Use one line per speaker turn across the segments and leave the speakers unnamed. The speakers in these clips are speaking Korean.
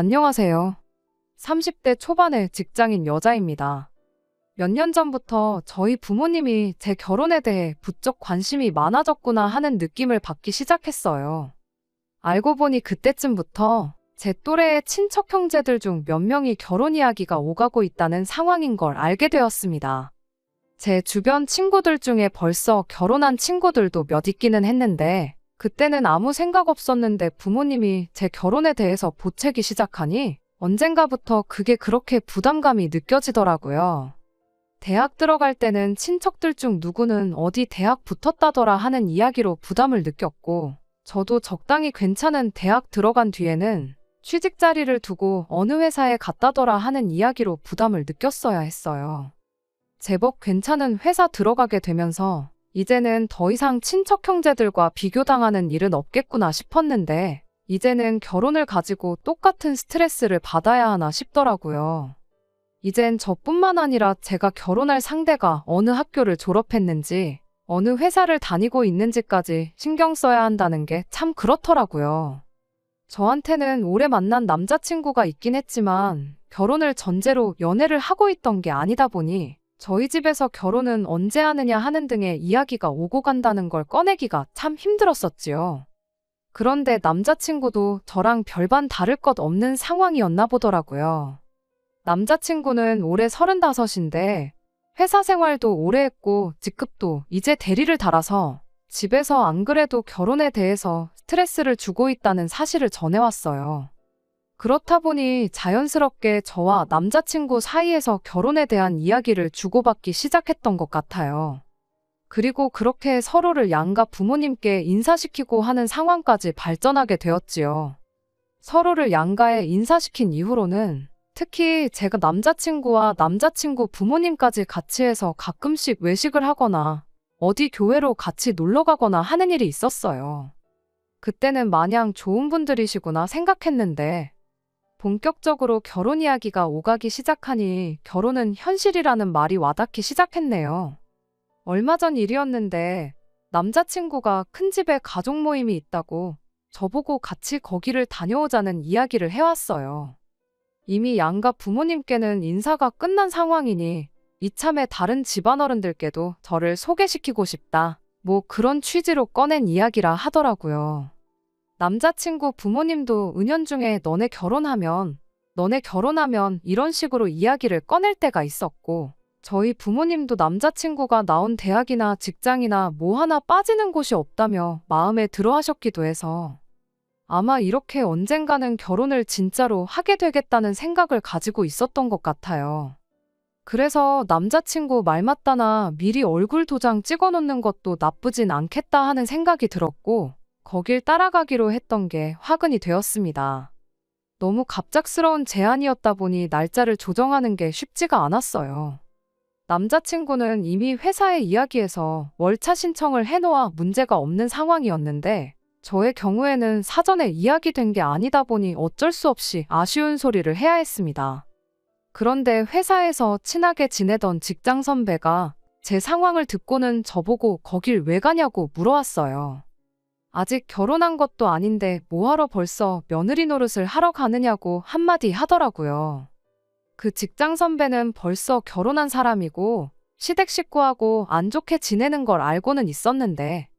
안녕하세요. 30대 초반의 직장인 여자입니다. 몇 년 전부터 저희 부모님이 제 결혼에 대해 부쩍 관심이 많아졌구나 하는 느낌을 받기 시작했어요. 알고 보니 그때쯤부터 제 또래의 친척 형제들 중 몇 명이 결혼 이야기가 오가고 있다는 상황인 걸 알게 되었습니다. 제 주변 친구들 중에 벌써 결혼한 친구들도 몇 있기는 했는데, 그때는 아무 생각 없었는데 부모님이 제 결혼에 대해서 보채기 시작하니 언젠가부터 그게 그렇게 부담감이 느껴지더라고요. 대학 들어갈 때는 친척들 중 누구는 어디 대학 붙었다더라 하는 이야기로 부담을 느꼈고, 저도 적당히 괜찮은 대학 들어간 뒤에는 취직 자리를 두고 어느 회사에 갔다더라 하는 이야기로 부담을 느꼈어야 했어요. 제법 괜찮은 회사 들어가게 되면서 이제는 더 이상 친척 형제들과 비교당하는 일은 없겠구나 싶었는데, 이제는 결혼을 가지고 똑같은 스트레스를 받아야 하나 싶더라고요. 이젠 저뿐만 아니라 제가 결혼할 상대가 어느 학교를 졸업했는지, 어느 회사를 다니고 있는지까지 신경 써야 한다는 게 참 그렇더라고요. 저한테는 오래 만난 남자친구가 있긴 했지만 결혼을 전제로 연애를 하고 있던 게 아니다 보니 저희 집에서 결혼은 언제 하느냐 하는 등의 이야기가 오고 간다는 걸 꺼내기가 참 힘들었었지요. 그런데 남자친구도 저랑 별반 다를 것 없는 상황이었나 보더라고요. 남자친구는 올해 35인데 회사 생활도 오래 했고 직급도 이제 대리를 달아서 집에서 안 그래도 결혼에 대해서 스트레스를 주고 있다는 사실을 전해왔어요. 그렇다 보니 자연스럽게 저와 남자친구 사이에서 결혼에 대한 이야기를 주고받기 시작했던 것 같아요. 그리고 그렇게 서로를 양가 부모님께 인사시키고 하는 상황까지 발전하게 되었지요. 서로를 양가에 인사시킨 이후로는 특히 제가 남자친구와 남자친구 부모님까지 같이 해서 가끔씩 외식을 하거나 어디 교회로 같이 놀러 가거나 하는 일이 있었어요. 그때는 마냥 좋은 분들이시구나 생각했는데 본격적으로 결혼 이야기가 오가기 시작하니 결혼은 현실이라는 말이 와닿기 시작했네요. 얼마 전 일이었는데 남자친구가 큰 집에 가족 모임이 있다고 저보고 같이 거기를 다녀오자는 이야기를 해왔어요. 이미 양가 부모님께는 인사가 끝난 상황이니 이참에 다른 집안어른들께도 저를 소개시키고 싶다. 뭐 그런 취지로 꺼낸 이야기라 하더라고요. 남자친구 부모님도 은연중에 너네 결혼하면 이런 식으로 이야기를 꺼낼 때가 있었고, 저희 부모님도 남자친구가 나온 대학이나 직장이나 뭐 하나 빠지는 곳이 없다며 마음에 들어 하셨기도 해서 아마 이렇게 언젠가는 결혼을 진짜로 하게 되겠다는 생각을 가지고 있었던 것 같아요. 그래서 남자친구 말 맞다나 미리 얼굴 도장 찍어 놓는 것도 나쁘진 않겠다 하는 생각이 들었고, 거길 따라가기로 했던 게 화근이 되었습니다. 너무 갑작스러운 제안이었다 보니 날짜를 조정하는 게 쉽지가 않았어요. 남자친구는 이미 회사에 이야기해서 월차 신청을 해놓아 문제가 없는 상황이었는데, 저의 경우에는 사전에 이야기된 게 아니다 보니 어쩔 수 없이 아쉬운 소리를 해야 했습니다. 그런데 회사에서 친하게 지내던 직장 선배가 제 상황을 듣고는 저보고 거길 왜 가냐고 물어왔어요. 아직 결혼한 것도 아닌데 뭐하러 벌써 며느리 노릇을 하러 가느냐고 한마디 하더라고요. 그 직장 선배는 벌써 결혼한 사람이고 시댁 식구하고 안 좋게 지내는 걸 알고는 있었는데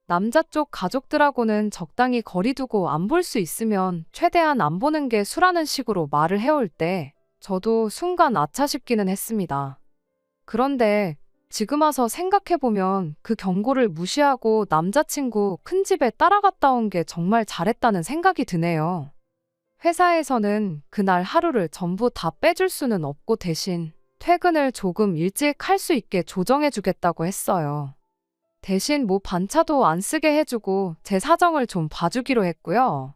남자 쪽 가족들하고는 적당히 거리 두고 안 볼 수 있으면 최대한 안 보는 게 수라는 식으로 말을 해올 때 저도 순간 아차 싶기는 했습니다. 그런데 지금 와서 생각해보면 그 경고를 무시하고 남자친구 큰 집에 따라갔다 온 게 정말 잘했다는 생각이 드네요. 회사에서는 그날 하루를 전부 다 빼줄 수는 없고 대신 퇴근을 조금 일찍 할 수 있게 조정해주겠다고 했어요. 대신 뭐 반차도 안 쓰게 해주고 제 사정을 좀 봐주기로 했고요.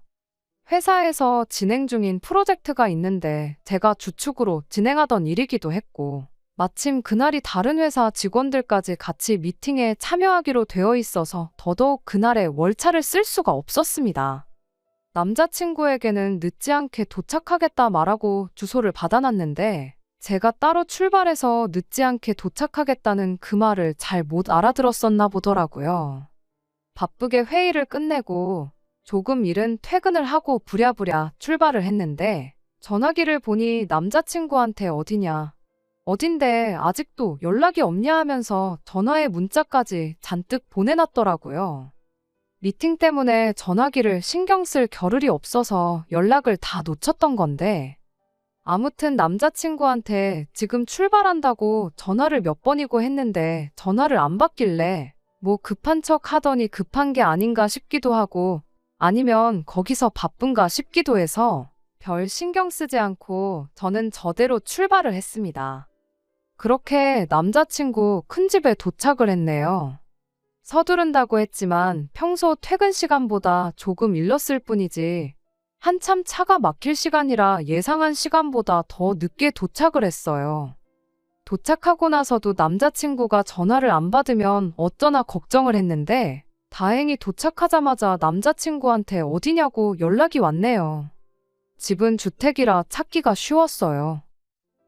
회사에서 진행 중인 프로젝트가 있는데 제가 주축으로 진행하던 일이기도 했고, 마침 그날이 다른 회사 직원들까지 같이 미팅에 참여하기로 되어 있어서 더더욱 그날에 월차를 쓸 수가 없었습니다. 남자친구에게는 늦지 않게 도착하겠다 말하고 주소를 받아놨는데 제가 따로 출발해서 늦지 않게 도착하겠다는 그 말을 잘 못 알아들었었나 보더라고요. 바쁘게 회의를 끝내고 조금 이른 퇴근을 하고 부랴부랴 출발을 했는데 전화기를 보니 남자친구한테 어디냐, 어딘데 아직도 연락이 없냐 하면서 전화에 문자까지 잔뜩 보내놨더라고요. 미팅 때문에 전화기를 신경 쓸 겨를이 없어서 연락을 다 놓쳤던 건데 아무튼 남자친구한테 지금 출발한다고 전화를 몇 번이고 했는데 전화를 안 받길래 뭐 급한 척 하더니 급한 게 아닌가 싶기도 하고 아니면 거기서 바쁜가 싶기도 해서 별 신경 쓰지 않고 저는 저대로 출발을 했습니다. 그렇게 남자친구 큰 집에 도착을 했네요. 서두른다고 했지만 평소 퇴근 시간보다 조금 일렀을 뿐이지 한참 차가 막힐 시간이라 예상한 시간보다 더 늦게 도착을 했어요. 도착하고 나서도 남자친구가 전화를 안 받으면 어쩌나 걱정을 했는데 다행히 도착하자마자 남자친구한테 어디냐고 연락이 왔네요. 집은 주택이라 찾기가 쉬웠어요.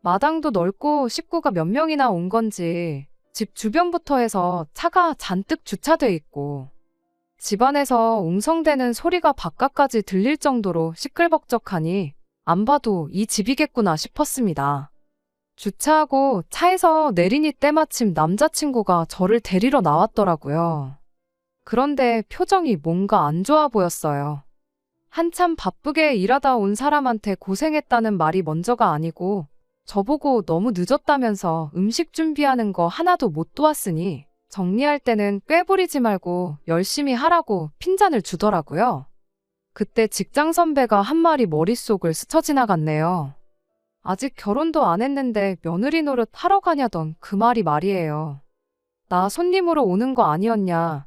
마당도 넓고 식구가 몇 명이나 온 건지 집 주변부터 해서 차가 잔뜩 주차돼 있고 집안에서 웅성대는 소리가 바깥까지 들릴 정도로 시끌벅적하니 안 봐도 이 집이겠구나 싶었습니다. 주차하고 차에서 내리니 때마침 남자친구가 저를 데리러 나왔더라고요. 그런데 표정이 뭔가 안 좋아 보였어요. 한참 바쁘게 일하다 온 사람한테 고생했다는 말이 먼저가 아니고 저보고 너무 늦었다면서 음식 준비하는 거 하나도 못 도왔으니 정리할 때는 꾀부리지 말고 열심히 하라고 핀잔을 주더라고요. 그때 직장 선배가 한 말이 머릿속을 스쳐 지나갔네요. 아직 결혼도 안 했는데 며느리 노릇 하러 가냐던 그 말이 말이에요. 나 손님으로 오는 거 아니었냐.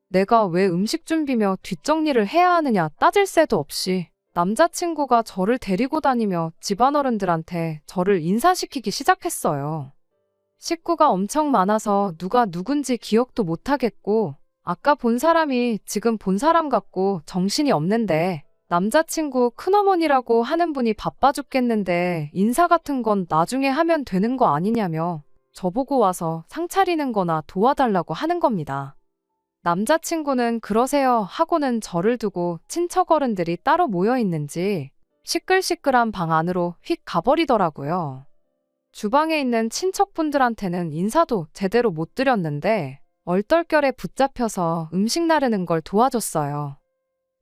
내가 왜 음식 준비며 뒷정리를 해야 하느냐 따질 새도 없이 남자친구가 저를 데리고 다니며 집안어른들한테 저를 인사시키기 시작했어요. 식구가 엄청 많아서 누가 누군지 기억도 못하겠고 아까 본 사람이 지금 본 사람 같고 정신이 없는데 남자친구 큰어머니라고 하는 분이 바빠 죽겠는데 인사 같은 건 나중에 하면 되는 거 아니냐며 저보고 와서 상 차리는 거나 도와달라고 하는 겁니다. 남자친구는 그러세요 하고는 저를 두고 친척 어른들이 따로 모여 있는지 시끌시끌한 방 안으로 휙 가버리더라고요. 주방에 있는 친척분들한테는 인사도 제대로 못 드렸는데 얼떨결에 붙잡혀서 음식 나르는 걸 도와줬어요.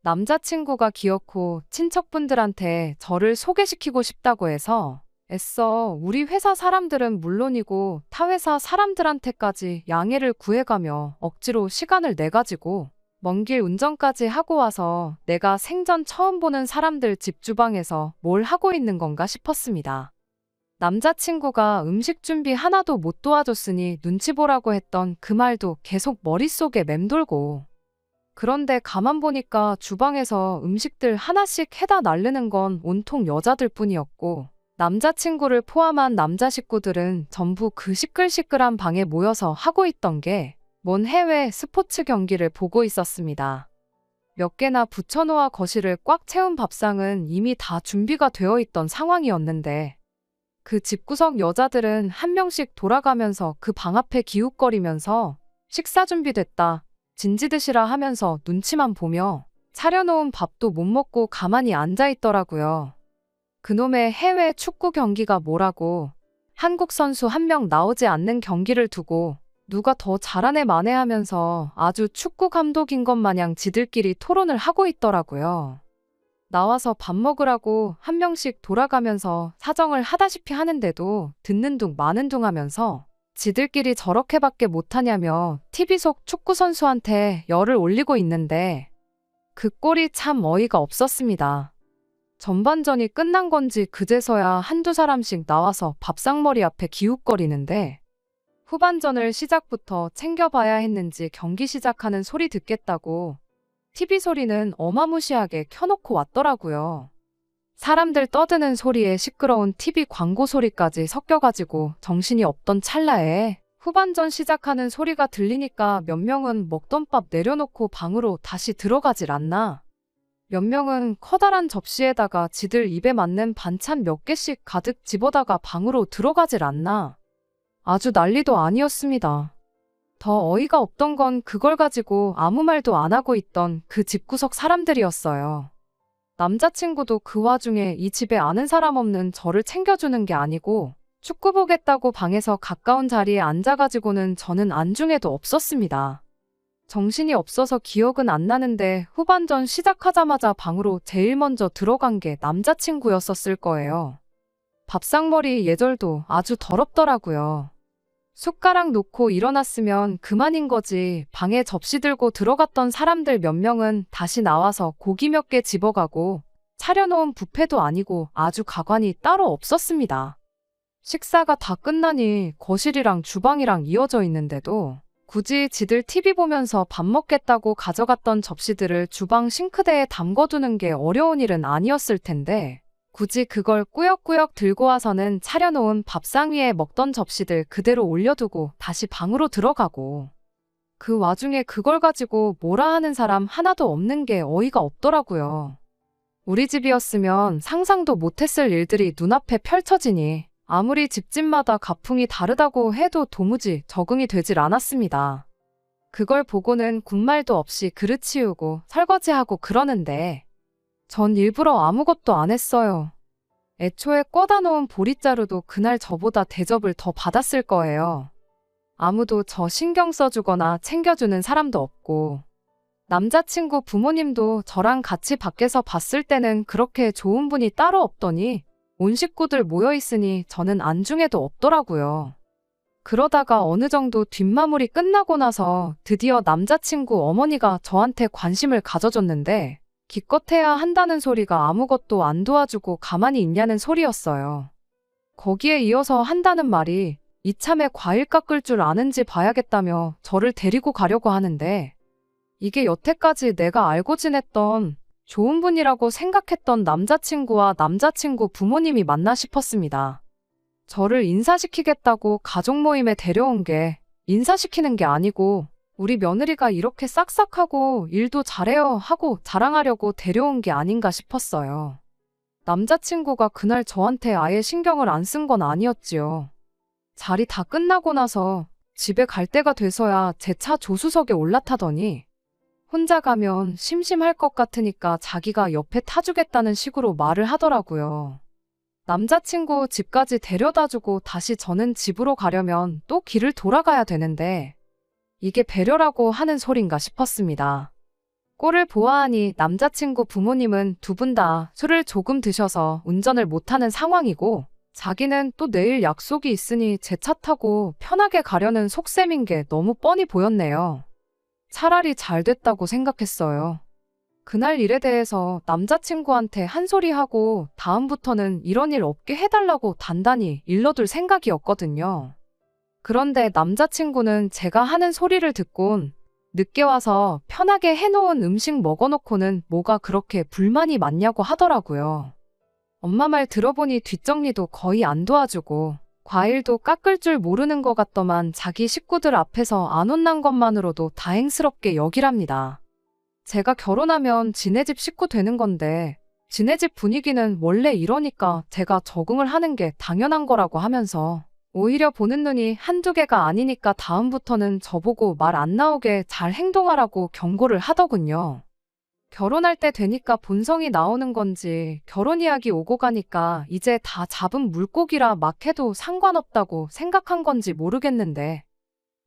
남자친구가 기어코 친척분들한테 저를 소개시키고 싶다고 해서 애써 우리 회사 사람들은 물론이고 타 회사 사람들한테까지 양해를 구해가며 억지로 시간을 내가지고 먼 길 운전까지 하고 와서 내가 생전 처음 보는 사람들 집 주방에서 뭘 하고 있는 건가 싶었습니다. 남자친구가 음식 준비 하나도 못 도와줬으니 눈치 보라고 했던 그 말도 계속 머릿속에 맴돌고 그런데 가만 보니까 주방에서 음식들 하나씩 해다 나르는 건 온통 여자들 뿐이었고 남자친구를 포함한 남자 식구들은 전부 그 시끌시끌한 방에 모여서 하고 있던 게 먼 해외 스포츠 경기를 보고 있었습니다. 몇 개나 붙여놓아 거실을 꽉 채운 밥상은 이미 다 준비가 되어 있던 상황이었는데 그 집구석 여자들은 한 명씩 돌아가면서 그 방 앞에 기웃거리면서 식사 준비됐다, 진지 드시라 하면서 눈치만 보며 차려놓은 밥도 못 먹고 가만히 앉아 있더라고요. 그놈의 해외 축구 경기가 뭐라고 한국 선수 한 명 나오지 않는 경기를 두고 누가 더 잘하네 마네 하면서 아주 축구 감독인 것 마냥 지들끼리 토론을 하고 있더라고요. 나와서 밥 먹으라고 한 명씩 돌아가면서 사정을 하다시피 하는데도 듣는 둥 마는 둥 하면서 지들끼리 저렇게밖에 못하냐며 TV 속 축구 선수한테 열을 올리고 있는데 그 꼴이 참 어이가 없었습니다. 전반전이 끝난 건지 그제서야 한두 사람씩 나와서 밥상머리 앞에 기웃거리는데 후반전을 시작부터 챙겨봐야 했는지 경기 시작하는 소리 듣겠다고 TV 소리는 어마무시하게 켜놓고 왔더라고요. 사람들 떠드는 소리에 시끄러운 TV 광고 소리까지 섞여가지고 정신이 없던 찰나에 후반전 시작하는 소리가 들리니까 몇 명은 먹던 밥 내려놓고 방으로 다시 들어가질 않나. 몇 명은 커다란 접시에다가 지들 입에 맞는 반찬 몇 개씩 가득 집어다가 방으로 들어가질 않나. 아주 난리도 아니었습니다. 더 어이가 없던 건 그걸 가지고 아무 말도 안 하고 있던 그 집구석 사람들이었어요. 남자친구도 그 와중에 이 집에 아는 사람 없는 저를 챙겨주는 게 아니고 축구 보겠다고 방에서 가까운 자리에 앉아가지고는 저는 안중에도 없었습니다. 정신이 없어서 기억은 안 나는데 후반전 시작하자마자 방으로 제일 먼저 들어간 게 남자친구였었을 거예요. 밥상머리 예절도 아주 더럽더라고요. 숟가락 놓고 일어났으면 그만인 거지. 방에 접시 들고 들어갔던 사람들 몇 명은 다시 나와서 고기 몇 개 집어가고 차려놓은 뷔페도 아니고 아주 가관이 따로 없었습니다. 식사가 다 끝나니 거실이랑 주방이랑 이어져 있는데도 굳이 지들 TV 보면서 밥 먹겠다고 가져갔던 접시들을 주방 싱크대에 담궈두는 게 어려운 일은 아니었을 텐데 굳이 그걸 꾸역꾸역 들고 와서는 차려놓은 밥상 위에 먹던 접시들 그대로 올려두고 다시 방으로 들어가고 그 와중에 그걸 가지고 뭐라 하는 사람 하나도 없는 게 어이가 없더라고요. 우리 집이었으면 상상도 못했을 일들이 눈앞에 펼쳐지니 아무리 집집마다 가풍이 다르다고 해도 도무지 적응이 되질 않았습니다. 그걸 보고는 군말도 없이 그릇 치우고 설거지하고 그러는데 전 일부러 아무것도 안 했어요. 애초에 꿔다 놓은 보릿자루도 그날 저보다 대접을 더 받았을 거예요. 아무도 저 신경 써주거나 챙겨주는 사람도 없고 남자친구 부모님도 저랑 같이 밖에서 봤을 때는 그렇게 좋은 분이 따로 없더니 온 식구들 모여있으니 저는 안중에도 없더라고요. 그러다가 어느 정도 뒷마무리 끝나고 나서 드디어 남자친구 어머니가 저한테 관심을 가져줬는데 기껏해야 한다는 소리가 아무것도 안 도와주고 가만히 있냐는 소리였어요. 거기에 이어서 한다는 말이 이참에 과일 깎을 줄 아는지 봐야겠다며 저를 데리고 가려고 하는데 이게 여태까지 내가 알고 지냈던 좋은 분이라고 생각했던 남자친구와 남자친구 부모님이 맞나 싶었습니다. 저를 인사시키겠다고 가족 모임에 데려온 게 인사시키는 게 아니고 우리 며느리가 이렇게 싹싹하고 일도 잘해요 하고 자랑하려고 데려온 게 아닌가 싶었어요. 남자친구가 그날 저한테 아예 신경을 안 쓴 건 아니었지요. 자리 다 끝나고 나서 집에 갈 때가 돼서야 제 차 조수석에 올라타더니 혼자 가면 심심할 것 같으니까 자기가 옆에 타주겠다는 식으로 말을 하더라고요. 남자친구 집까지 데려다주고 다시 저는 집으로 가려면 또 길을 돌아가야 되는데 이게 배려라고 하는 소린가 싶었습니다. 꼴을 보아하니 남자친구 부모님은 두 분 다 술을 조금 드셔서 운전을 못하는 상황이고 자기는 또 내일 약속이 있으니 제 차 타고 편하게 가려는 속셈인 게 너무 뻔히 보였네요. 차라리 잘 됐다고 생각했어요. 그날 일에 대해서 남자친구한테 한 소리 하고 다음부터는 이런 일 없게 해달라고 단단히 일러둘 생각이었거든요. 그런데 남자친구는 제가 하는 소리를 듣곤 늦게 와서 편하게 해놓은 음식 먹어놓고는 뭐가 그렇게 불만이 많냐고 하더라고요. 엄마 말 들어보니 뒷정리도 거의 안 도와주고 과일도 깎을 줄 모르는 것 같더만 자기 식구들 앞에서 안 혼난 것만으로도 다행스럽게 여기랍니다. 제가 결혼하면 지네 집 식구 되는 건데 지네 집 분위기는 원래 이러니까 제가 적응을 하는 게 당연한 거라고 하면서 오히려 보는 눈이 한두 개가 아니니까 다음부터는 저보고 말 안 나오게 잘 행동하라고 경고를 하더군요. 결혼할 때 되니까 본성이 나오는 건지 결혼 이야기 오고 가니까 이제 다 잡은 물고기라 막 해도 상관없다고 생각한 건지 모르겠는데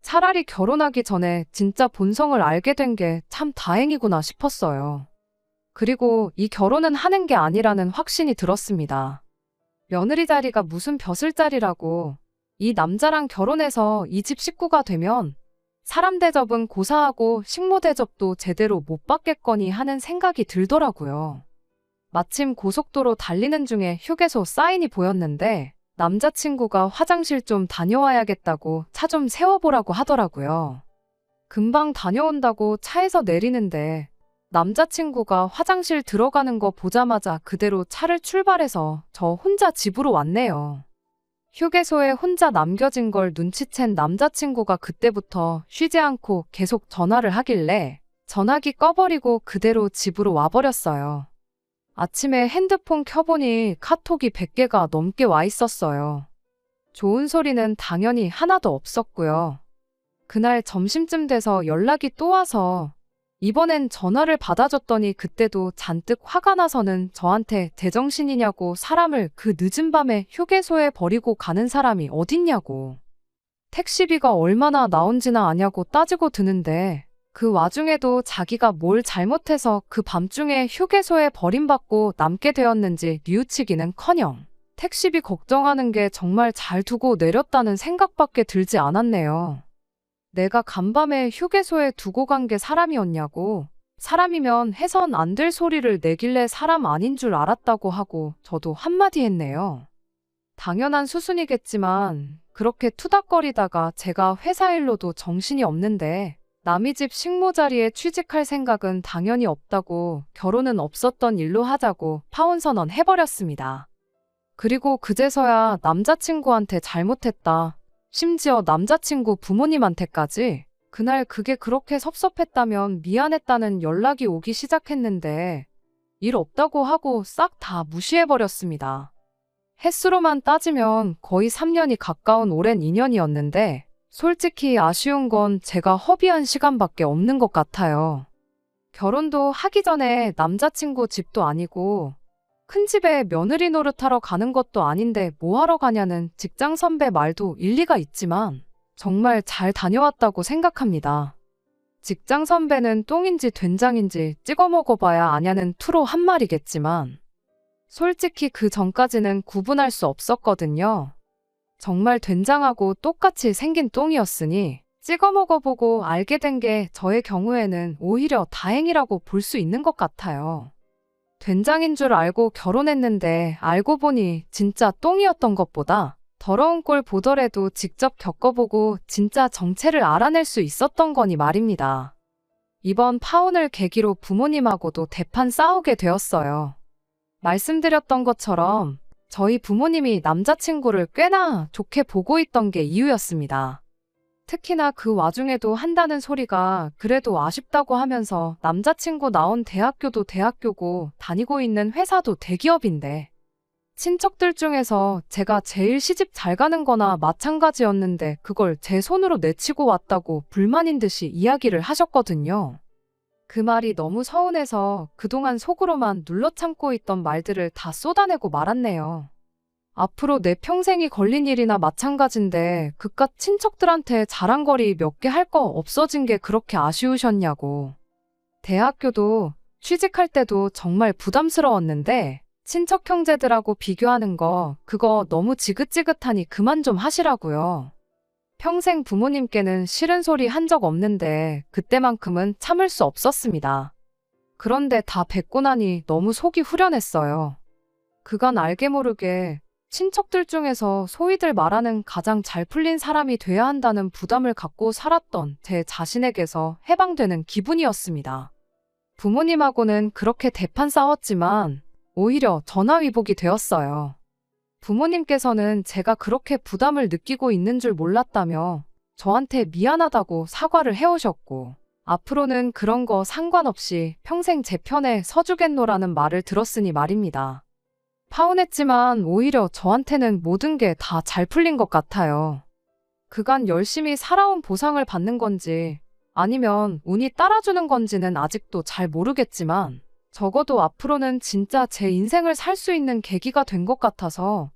차라리 결혼하기 전에 진짜 본성을 알게 된 게 참 다행이구나 싶었어요. 그리고 이 결혼은 하는 게 아니라는 확신이 들었습니다. 며느리 자리가 무슨 벼슬자리라고 이 남자랑 결혼해서 이 집 식구가 되면 사람 대접은 고사하고 식모 대접도 제대로 못 받겠거니 하는 생각이 들더라고요. 마침 고속도로 달리는 중에 휴게소 사인이 보였는데 남자친구가 화장실 좀 다녀와야겠다고 차 좀 세워보라고 하더라고요. 금방 다녀온다고 차에서 내리는데 남자친구가 화장실 들어가는 거 보자마자 그대로 차를 출발해서 저 혼자 집으로 왔네요. 휴게소에 혼자 남겨진 걸 눈치챈 남자친구가 그때부터 쉬지 않고 계속 전화를 하길래 전화기 꺼버리고 그대로 집으로 와버렸어요. 아침에 핸드폰 켜보니 카톡이 100개가 넘게 와 있었어요. 좋은 소리는 당연히 하나도 없었고요. 그날 점심쯤 돼서 연락이 또 와서 이번엔 전화를 받아줬더니 그때도 잔뜩 화가 나서는 저한테 제정신이냐고 사람을 그 늦은 밤에 휴게소에 버리고 가는 사람이 어딨냐고. 택시비가 얼마나 나온지나 아냐고 따지고 드는데 그 와중에도 자기가 뭘 잘못해서 그 밤중에 휴게소에 버림받고 남게 되었는지 뉘우치기는커녕 택시비 걱정하는 게 정말 잘 두고 내렸다는 생각밖에 들지 않았네요. 내가 간밤에 휴게소에 두고 간 게 사람이었냐고. 사람이면 해선 안 될 소리를 내길래 사람 아닌 줄 알았다고 하고 저도 한마디 했네요. 당연한 수순이겠지만 그렇게 투닥거리다가 제가 회사 일로도 정신이 없는데 남의 집 식모 자리에 취직할 생각은 당연히 없다고 결혼은 없었던 일로 하자고 파혼선언 해버렸습니다. 그리고 그제서야 남자친구한테 잘못했다. 심지어 남자친구 부모님한테까지 그날 그게 그렇게 섭섭했다면 미안했다는 연락이 오기 시작했는데 일 없다고 하고 싹 다 무시해버렸습니다. 횟수로만 따지면 거의 3년이 가까운 오랜 인연이었는데 솔직히 아쉬운 건 제가 허비한 시간밖에 없는 것 같아요. 결혼도 하기 전에 남자친구 집도 아니고 큰 집에 며느리 노릇하러 가는 것도 아닌데 뭐 하러 가냐는 직장 선배 말도 일리가 있지만 정말 잘 다녀왔다고 생각합니다. 직장 선배는 똥인지 된장인지 찍어 먹어봐야 아냐는 투로 한 말이겠지만 솔직히 그 전까지는 구분할 수 없었거든요. 정말 된장하고 똑같이 생긴 똥이었으니 찍어 먹어보고 알게 된 게 저의 경우에는 오히려 다행이라고 볼 수 있는 것 같아요. 된장인 줄 알고 결혼했는데 알고 보니 진짜 똥이었던 것보다 더러운 꼴 보더라도 직접 겪어보고 진짜 정체를 알아낼 수 있었던 거니 말입니다. 이번 파혼을 계기로 부모님하고도 대판 싸우게 되었어요. 말씀드렸던 것처럼 저희 부모님이 남자친구를 꽤나 좋게 보고 있던 게 이유였습니다. 특히나 그 와중에도 한다는 소리가 그래도 아쉽다고 하면서 남자친구 나온 대학교도 대학교고 다니고 있는 회사도 대기업인데 친척들 중에서 제가 제일 시집 잘 가는 거나 마찬가지였는데 그걸 제 손으로 내치고 왔다고 불만인 듯이 이야기를 하셨거든요. 그 말이 너무 서운해서 그동안 속으로만 눌러 참고 있던 말들을 다 쏟아내고 말았네요. 앞으로 내 평생이 걸린 일이나 마찬가지인데 그깟 친척들한테 자랑거리 몇 개 할 거 없어진 게 그렇게 아쉬우셨냐고. 대학교도 취직할 때도 정말 부담스러웠는데 친척 형제들하고 비교하는 거 그거 너무 지긋지긋하니 그만 좀 하시라고요. 평생 부모님께는 싫은 소리 한 적 없는데 그때만큼은 참을 수 없었습니다. 그런데 다 뵙고 나니 너무 속이 후련했어요. 그간 알게 모르게 친척들 중에서 소위들 말하는 가장 잘 풀린 사람이 돼야 한다는 부담을 갖고 살았던 제 자신에게서 해방되는 기분이었습니다. 부모님하고는 그렇게 대판 싸웠지만 오히려 전화위복이 되었어요. 부모님께서는 제가 그렇게 부담을 느끼고 있는 줄 몰랐다며 저한테 미안하다고 사과를 해오셨고 앞으로는 그런 거 상관없이 평생 제 편에 서주겠노라는 말을 들었으니 말입니다. 파혼했지만 오히려 저한테는 모든 게 다 잘 풀린 것 같아요. 그간 열심히 살아온 보상을 받는 건지 아니면 운이 따라주는 건지는 아직도 잘 모르겠지만 적어도 앞으로는 진짜 제 인생을 살 수 있는 계기가 된 것 같아서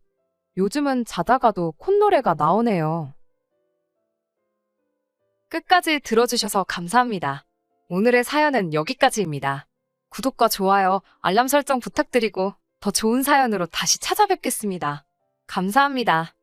요즘은 자다가도 콧노래가 나오네요. 끝까지 들어주셔서 감사합니다. 오늘의 사연은 여기까지입니다. 구독과 좋아요, 알람 설정 부탁드리고 더 좋은 사연으로 다시 찾아뵙겠습니다. 감사합니다.